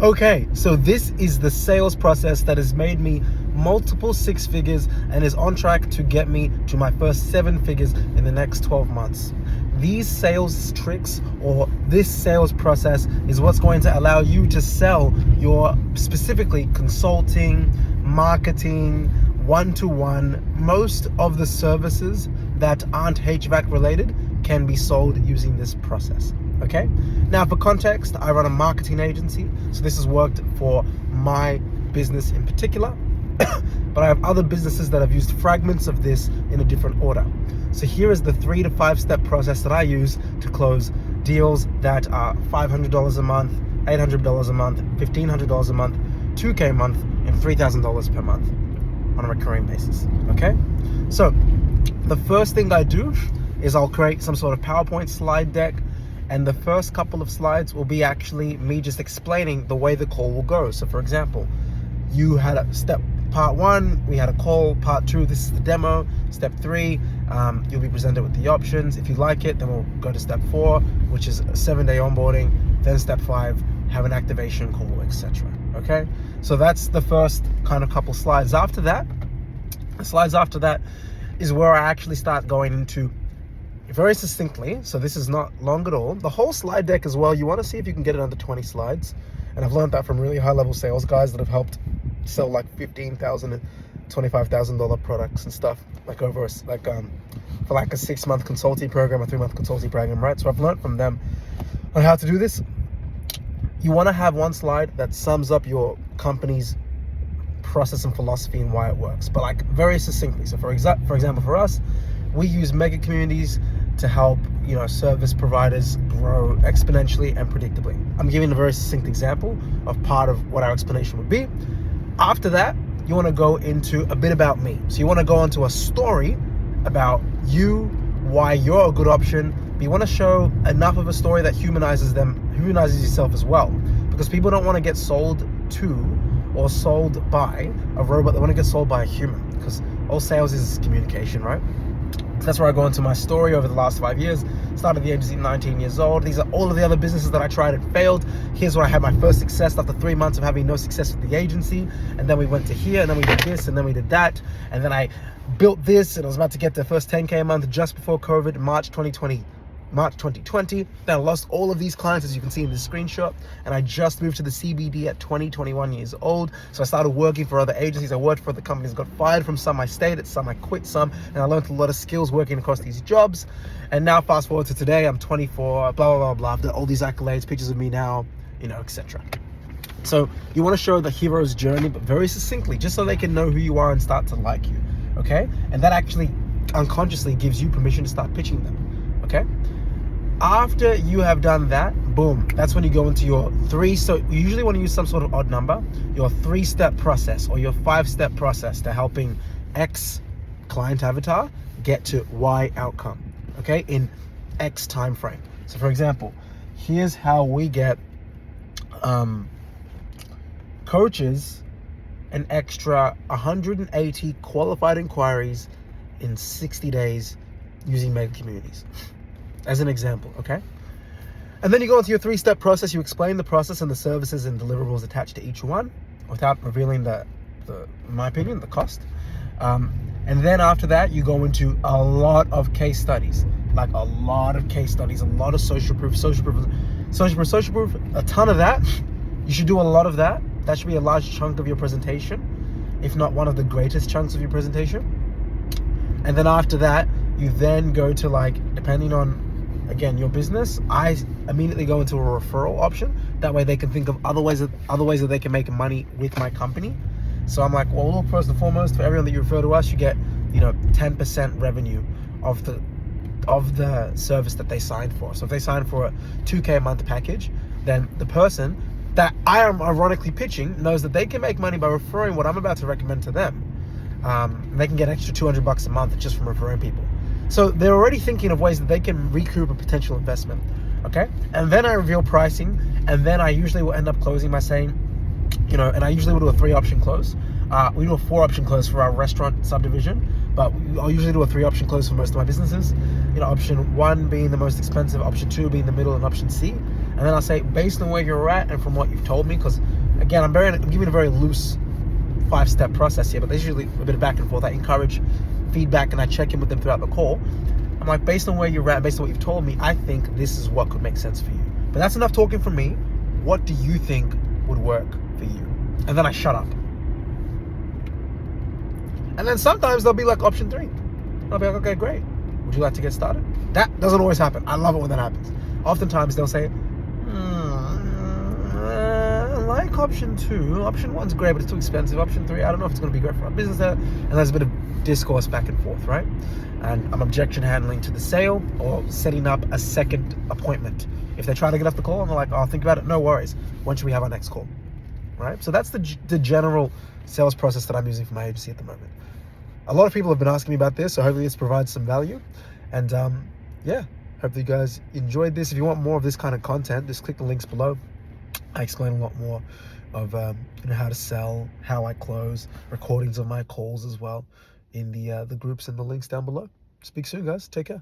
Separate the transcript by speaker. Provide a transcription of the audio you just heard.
Speaker 1: Okay, so this is the sales process that has made me multiple six figures and is on track to get me to my first 7 figures in the next 12 months. These sales tricks or this sales process is what's going to allow you to sell your specifically consulting, marketing, one-to-one. Most of the services that aren't HVAC related can be sold using this process. Okay. Now, for context, I run a marketing agency, so this has worked for my business in particular, but I have other businesses that have used fragments of this in a different order. So here is the 3 to 5 step process that I use to close deals that are $500 a month, $800 a month, $1,500 a month, $2,000 a month, and $3,000 per month on a recurring basis. Okay. So the first thing I do is I'll create some sort of PowerPoint slide deck. And the first couple of slides will be actually me just explaining the way the call will go. So for example, you had a step part 1, we had a call, part 2, this is the demo, step 3, you'll be presented with the options. If you like it, then we'll go to step 4, which is a 7-day onboarding, then step 5, have an activation call, etc. Okay, so that's the first kind of couple slides. After that, the slides after that is where I actually start going into very succinctly, so this is not long at all. The whole slide deck as well, you want to see if you can get it under 20 slides. And I've learned that from really high level sales guys that have helped sell like $15,000 and $25,000 products and stuff, like over for like a 6-month consulting program, a 3-month consulting program, right? So I've learned from them on how to do this. You want to have one slide that sums up your company's process and philosophy and why it works, but like very succinctly. So for example, for us, we use mega communities to help, service providers grow exponentially and predictably. I'm giving a very succinct example of part of what our explanation would be. After that, you want to go into a bit about me. So you want to go into a story about you, why you're a good option, but you want to show enough of a story that humanizes yourself as well. Because people don't want to get sold to or sold by a robot, they want to get sold by a human, because all sales is communication, right? That's where I go into my story over the last 5 years. Started the agency at 19 years old. These are all of the other businesses that I tried and failed. Here's where I had my first success after 3 months of having no success with the agency. And then we went to here, and then we did this, and then we did that. And then I built this, and I was about to get the first 10K a month just before COVID, March 2020. Then I lost all of these clients, as you can see in this screenshot, and I just moved to the CBD at 21 years old. So I started working for other agencies. I worked for other companies, got fired from some, I stayed at some, I quit some, and I learned a lot of skills working across these jobs. And now fast forward to today, I'm 24, blah, blah, blah, blah. I've got all these accolades, pictures of me now, etc. So you want to show the hero's journey, but very succinctly, just so they can know who you are and start to like you, okay? And that actually unconsciously gives you permission to start pitching them, okay? After you have done that, boom, that's when you go into your 3. So you usually want to use some sort of odd number, your 3-step process or your 5-step process to helping X client avatar get to Y outcome, okay, in X time frame. So for example, here's how we get coaches an extra 180 qualified inquiries in 60 days using mega communities. As an example, okay? And then you go into your 3-step process. You explain the process and the services and deliverables attached to each one without revealing in my opinion, the cost. And then after that, you go into a lot of case studies, a lot of social proof, a ton of that. You should do a lot of that. That should be a large chunk of your presentation, if not one of the greatest chunks of your presentation. And then after that, you then go to depending on, again, your business, I immediately go into a referral option. That way they can think of other ways that they can make money with my company. So I'm like, well, look, first and foremost, for everyone that you refer to us, you get 10% revenue of the service that they signed for. So if they sign for a $2,000 a month package, then the person that I am ironically pitching knows that they can make money by referring what I'm about to recommend to them. They can get extra $200 a month just from referring people. So they're already thinking of ways that they can recoup a potential investment, okay? And then I reveal pricing, and then I usually will end up closing by saying, and I usually will do a 3-option close. We do a 4-option close for our restaurant subdivision, but I'll usually do a 3-option close for most of my businesses. Option 1 being the most expensive, option 2 being the middle, and option C. And And then I'll say, based on where you're at and from what you've told me, because again, I'm giving a very loose 5-step process here, but there's usually a bit of back and forth. I encourage feedback and I check in with them throughout the call. I'm like, based on where you're at, based on what you've told me, I think this is what could make sense for you. But that's enough talking from me. What do you think would work for you? And then I shut up. And then sometimes they'll be like option 3. I'll be like, okay, great. Would you like to get started? That doesn't always happen. I love it when that happens. Oftentimes they'll say, I like option 2. Option 1's great, but it's too expensive. Option 3, I don't know if it's going to be great for our business there. And there's a bit of discourse back and forth, right? And I'm objection handling to the sale or setting up a second appointment. If they try to get off the call and they're like, oh, think about it, no worries. When should we have our next call? Right? So that's the general sales process that I'm using for my agency at the moment. A lot of people have been asking me about this, so hopefully this provides some value. And yeah, hopefully you guys enjoyed this. If you want more of this kind of content, just click the links below. I explain a lot more of how to sell, how I close, recordings of my calls as well in the groups and the links down below. Speak soon, guys. Take care.